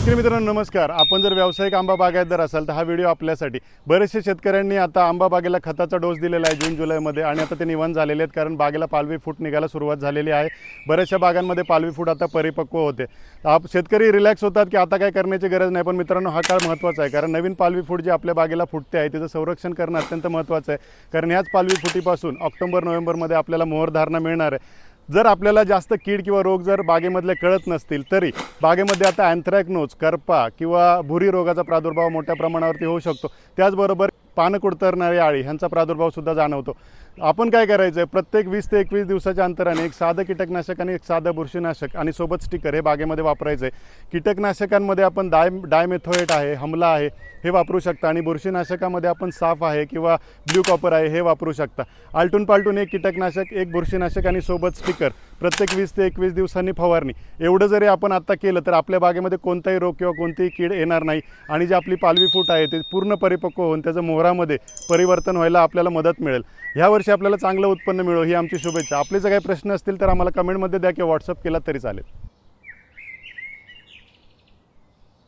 शेतकरी मित्रांनो नमस्कार. आपण जर व्यावसायिक आंबा बागायतदार असाल तर हा व्हिडिओ आपल्यासाठी. बरेचसे शेतकऱ्यांनी आता आंबा बागेला खताचा डोस दिलेला आहे जून जुलैमध्ये आणि आता ते निवांत झालेले आहेत, कारण बागेला पालवी फूट निघायला सुरुवात झालेली आहे. बऱ्याचशा बागांमध्ये पालवी फूट आता परिपक्व होते. शेतकरी रिलॅक्स होतात की आता काय करण्याची गरज नाही, पण मित्रांनो हा काळ महत्त्वाचा आहे, कारण नवीन पालवी फूट जी आपल्या बागेला फुटते आहे तिचं संरक्षण करणं अत्यंत महत्त्वाचं आहे. कारण ह्याच पालवी फुटीपासून ऑक्टोबर नोव्हेंबरमध्ये आपल्याला मोहरधारणा मिळणार आहे. जर आपल्याला जास्त कीड किंवा रोग जर बागेमधले कळत नसतील तरी बागेमध्ये आता अँथ्रॅकनोज, करपा किंवा भुरी रोगाचा प्रादुर्भाव मोठ्या प्रमाणावरती होऊ शकतो. त्याचबरोबर पानं कुडतरणारी आळी ह्यांचा प्रादुर्भावसुद्धा जाणवतो. आपण काय करायचं आहे, प्रत्येक 20 ते 21 दिवसाच्या अंतराने एक साधं कीटकनाशक आणि एक साधं बुरशीनाशक आणि सोबत स्टिकर हे बागेमध्ये वापरायचं आहे. कीटकनाशकांमध्ये आपण डायमेथोएट आहे, हमला आहे हे वापरू शकता आणि बुरशीनाशकामध्ये आपण साफ आहे किंवा ब्ल्यू कॉपर आहे हे वापरू शकता. आलटून पालटून एक कीटकनाशक, एक बुरशीनाशक आणि सोबत स्टिकर प्रत्येक 20 ते 21 दिवसांनी फवारणी, एवढं जरी आपण आता केलं तर आपल्या बागेमध्ये कोणताही रोग किंवा कोणतीही कीड येणार नाही आणि जी आपली पालवी फूट आहे ते पूर्ण परिपक्व होऊन त्याचं मोहरामध्ये परिवर्तन व्हायला आपल्याला मदत मिळेल. ह्या वर्षी आपल्याला चांगलं उत्पन्न मिळो ही आमची शुभेच्छा. आपले जर काही प्रश्न असतील तर आम्हाला कमेंटमध्ये द्या किंवा व्हॉट्सअप केला तरी चालेल.